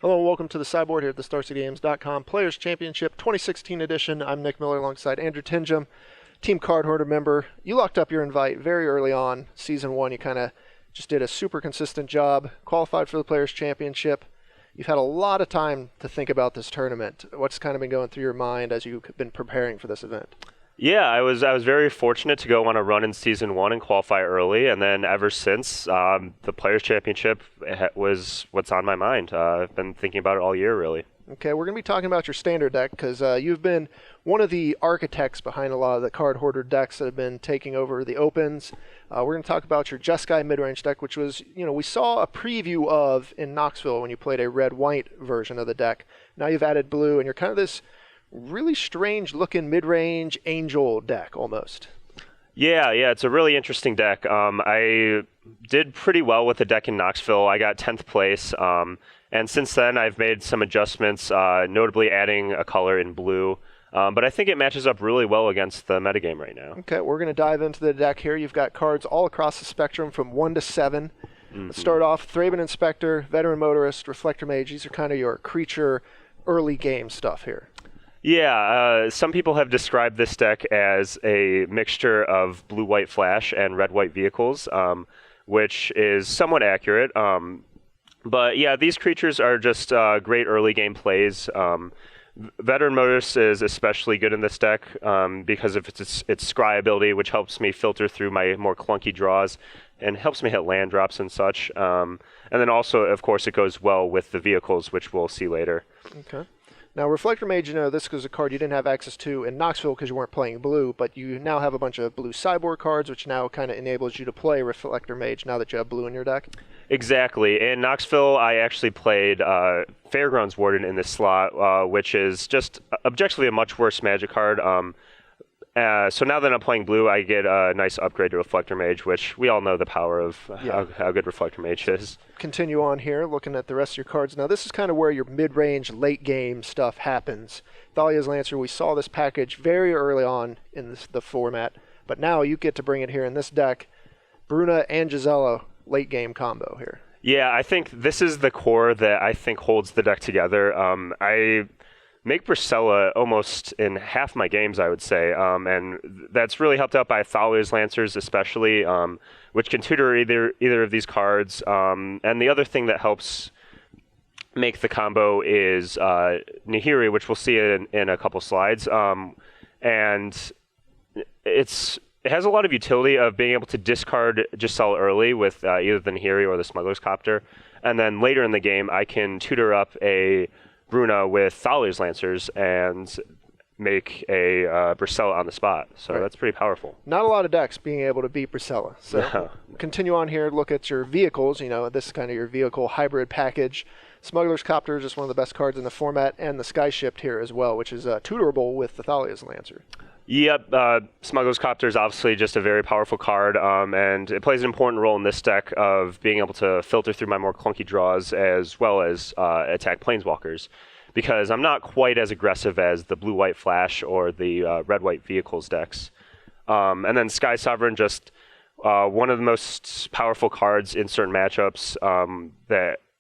Hello and welcome to the Sideboard here at the StarCityGames.com Players Championship 2016 edition. I'm Nick Miller alongside Andrew Tenjum, Team Card Hoarder member. You locked up your invite very early on. Season 1, you kind of just did a super consistent job, qualified for the Players Championship. You've had a lot of time to think about this tournament. What's kind of been going through your mind as you've been preparing for this event? Yeah, I was very fortunate to go on a run in Season 1 and qualify early, and then ever since, the Players' Championship was what's on my mind. I've been thinking about it all year, really. Okay, we're going to be talking about your standard deck because you've been one of the architects behind a lot of the Card Hoarder decks that have been taking over the Opens. We're going to talk about your Jeskai Midrange deck, which was, we saw a preview of in Knoxville when you played a red-white version of the deck. Now you've added blue, and you're kind of this really strange looking mid-range angel deck almost. Yeah, it's a really interesting deck. I did pretty well with the deck in Knoxville. I got 10th place, and since then I've made some adjustments, notably adding a color in blue. But I think it matches up really well against the metagame right now. Okay, we're going to dive into the deck here. You've got cards all across the spectrum from 1 to 7. Let's start off, Thraben Inspector, Veteran Motorist, Reflector Mage. These are kind of your creature early game stuff here. Yeah, some people have described this deck as a mixture of blue-white flash and red-white vehicles, which is somewhat accurate. But yeah, these creatures are just great early game plays. Veteran Motorist is especially good in this deck because of its scry ability, which helps me filter through my more clunky draws and helps me hit land drops and such. And then also, of course, it goes well with the vehicles, which we'll see later. Okay. Now, Reflector Mage, this was a card you didn't have access to in Knoxville because you weren't playing blue, but you now have a bunch of blue Sideboard cards, which now kind of enables you to play Reflector Mage now that you have blue in your deck. Exactly. In Knoxville, I actually played Fairgrounds Warden in this slot, which is just objectively a much worse Magic card. So now that I'm playing blue, I get a nice upgrade to Reflector Mage, which we all know the power of how good Reflector Mage is. Continue on here, looking at the rest of your cards. Now, this is kind of where your mid-range, late-game stuff happens. Thalia's Lancer, we saw this package very early on in the format, but now you get to bring it here in this deck. Bruna and Gisela, late-game combo here. Yeah, I think this is the core that I think holds the deck together. I make Bracella almost in half my games, I would say, and that's really helped out by Thalia's Lancers especially, which can tutor either of these cards. And the other thing that helps make the combo is Nahiri, which we'll see in a couple slides. And it has a lot of utility of being able to discard Giselle early with either the Nahiri or the Smuggler's Copter. And then later in the game, I can tutor up a Bruna with Thalia's Lancers and make a Bracella on the spot. So that's pretty powerful. Not a lot of decks being able to beat Bracella. So continue on here, look at your vehicles. This is kind of your vehicle hybrid package. Smuggler's Copter is just one of the best cards in the format, and the Sky Shift here as well, which is tutorable with the Thalia's Lancer. Yep, Smuggler's Copter is obviously just a very powerful card, and it plays an important role in this deck of being able to filter through my more clunky draws as well as attack planeswalkers, because I'm not quite as aggressive as the blue-white flash or the red-white vehicles decks. And then Sky Sovereign, just one of the most powerful cards in certain matchups,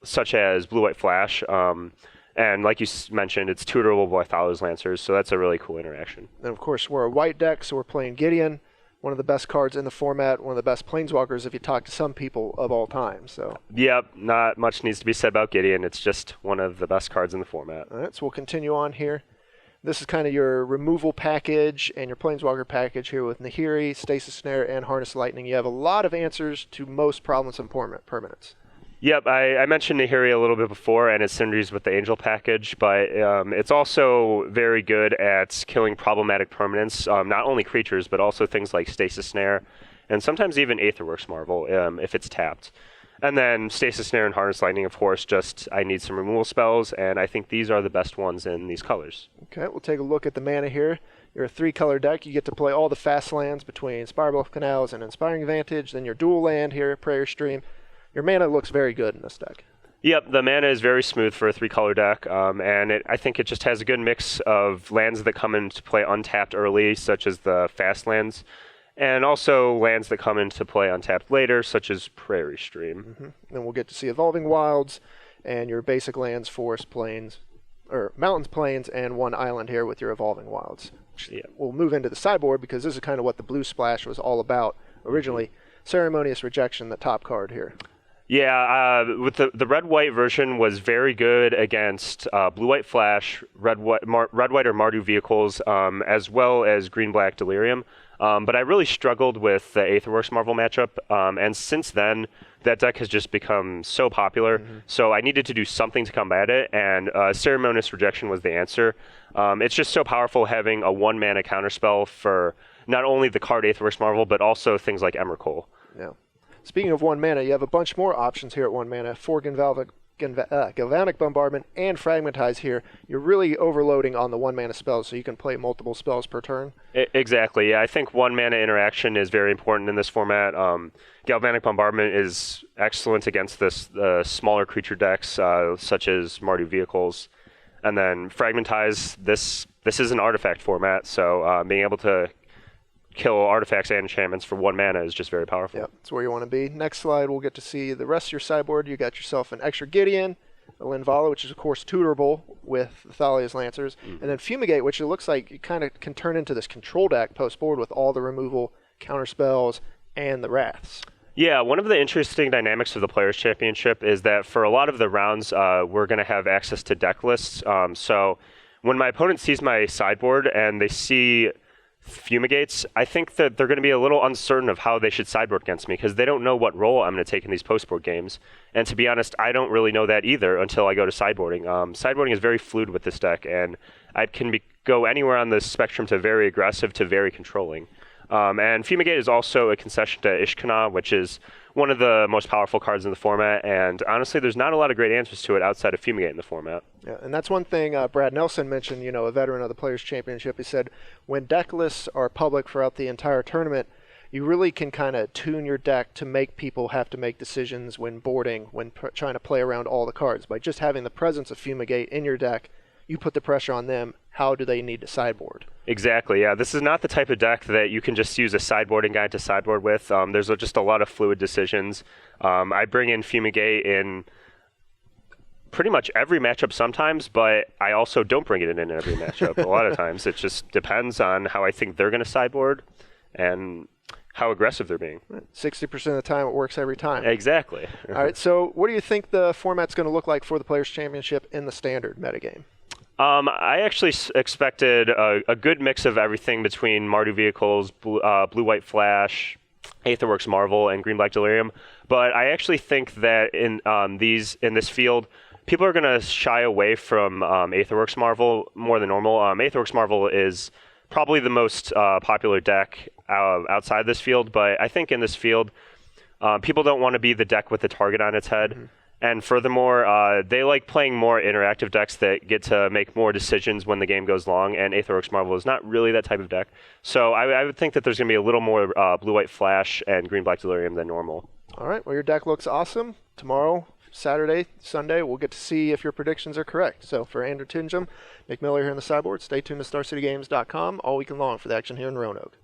such as blue-white flash. And like you mentioned, it's tutorable by Thalia's Lancers, so that's a really cool interaction. And of course, we're a white deck, so we're playing Gideon, one of the best cards in the format, one of the best planeswalkers if you talk to some people of all time. So. Yep, not much needs to be said about Gideon. It's just one of the best cards in the format. All right, so we'll continue on here. This is kind of your removal package and your planeswalker package here with Nahiri, Stasis Snare, and Harness Lightning. You have a lot of answers to most problems and permanents. Yep, I mentioned Nahiri a little bit before and its synergies with the Angel package, but it's also very good at killing problematic permanents, not only creatures, but also things like Stasis Snare, and sometimes even Aetherworks Marvel if it's tapped. And then Stasis Snare and Harness Lightning, of course, I need some removal spells, and I think these are the best ones in these colors. Okay, we'll take a look at the mana here. You're a 3-color deck. You get to play all the fast lands between Spirebluff Canals and Inspiring Vantage, then your dual land here, Prayer Stream. Your mana looks very good in this deck. Yep, the mana is very smooth for a 3-color deck, and I think it just has a good mix of lands that come into play untapped early, such as the fast lands, and also lands that come into play untapped later, such as Prairie Stream. Then we'll get to see Evolving Wilds and your basic lands, forest, plains, or mountains, plains, and 1 island here with your Evolving Wilds. Yeah. We'll move into the sideboard because this is kind of what the blue splash was all about originally. Ceremonious Rejection, the top card here. Yeah, with the red-white version was very good against blue-white flash, red-white or Mardu vehicles, as well as green-black Delirium. But I really struggled with the Aetherworks Marvel matchup, and since then, that deck has just become so popular. So I needed to do something to combat it, and Ceremonious Rejection was the answer. It's just so powerful having a 1-mana counterspell for not only the card Aetherworks Marvel, but also things like Emrakul. Yeah. Speaking of 1 mana, you have a bunch more options here at 1 mana. 4 Galvanic Bombardment and Fragmentize here. You're really overloading on the 1 mana spells, so you can play multiple spells per turn. Exactly. Yeah, I think 1 mana interaction is very important in this format. Galvanic Bombardment is excellent against this smaller creature decks, such as Mardu vehicles. And then Fragmentize, this is an artifact format, so being able to kill artifacts and enchantments for 1 mana is just very powerful. Yep, that's where you want to be. Next slide, we'll get to see the rest of your sideboard. You got yourself an extra Gideon, a Linvala, which is of course tutorable with Thalia's Lancers, and then Fumigate, which it looks like you kind of can turn into this control deck post-board with all the removal, counter spells, and the Wraths. Yeah, one of the interesting dynamics of the Players' Championship is that for a lot of the rounds, we're going to have access to deck lists. So when my opponent sees my sideboard and they see Fumigates, I think that they're going to be a little uncertain of how they should sideboard against me because they don't know what role I'm going to take in these post-board games. And to be honest, I don't really know that either until I go to sideboarding. Sideboarding is very fluid with this deck, and I can go anywhere on the spectrum to very aggressive to very controlling. And Fumigate is also a concession to Ishkana, which is one of the most powerful cards in the format, and honestly, there's not a lot of great answers to it outside of Fumigate in the format. Yeah, and that's one thing Brad Nelson mentioned, a veteran of the Players' Championship. He said, when deck lists are public throughout the entire tournament, you really can kind of tune your deck to make people have to make decisions when boarding, when trying to play around all the cards. By just having the presence of Fumigate in your deck, you put the pressure on them. How do they need to sideboard? Exactly, yeah. This is not the type of deck that you can just use a sideboarding guide to sideboard with. There's just a lot of fluid decisions. I bring in Fumigate in pretty much every matchup sometimes, but I also don't bring it in every matchup. A lot of times it just depends on how I think they're going to sideboard and how aggressive they're being. 60% of the time it works every time. Exactly. All right, so what do you think the format's going to look like for the Players' Championship in the standard metagame? I actually expected a good mix of everything between Mardu vehicles, blue-white flash, Aetherworks Marvel, and green-black Delirium. But I actually think that in this field, people are going to shy away from Aetherworks Marvel more than normal. Aetherworks Marvel is probably the most popular deck outside this field, but I think in this field, people don't want to be the deck with the target on its head. Mm-hmm. And furthermore, they like playing more interactive decks that get to make more decisions when the game goes long, and Aetherworks Marvel is not really that type of deck. So I would think that there's going to be a little more blue-white flash and green-black Delirium than normal. All right, well, your deck looks awesome. Tomorrow, Saturday, Sunday, we'll get to see if your predictions are correct. So for Andrew Tenjum, Nick Miller here in the Sideboard, stay tuned to StarCityGames.com all weekend long for the action here in Roanoke.